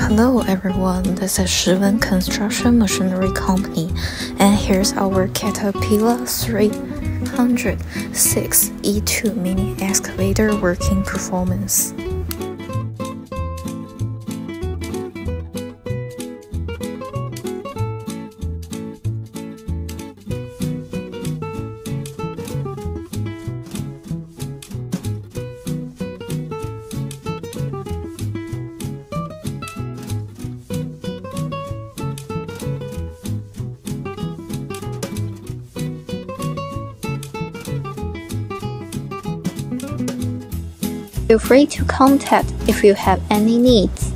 Hello everyone, this is Shiwen Construction Machinery Company, and here's our Caterpillar 306e2 mini excavator working performance. Feel free to contact if you have any needs.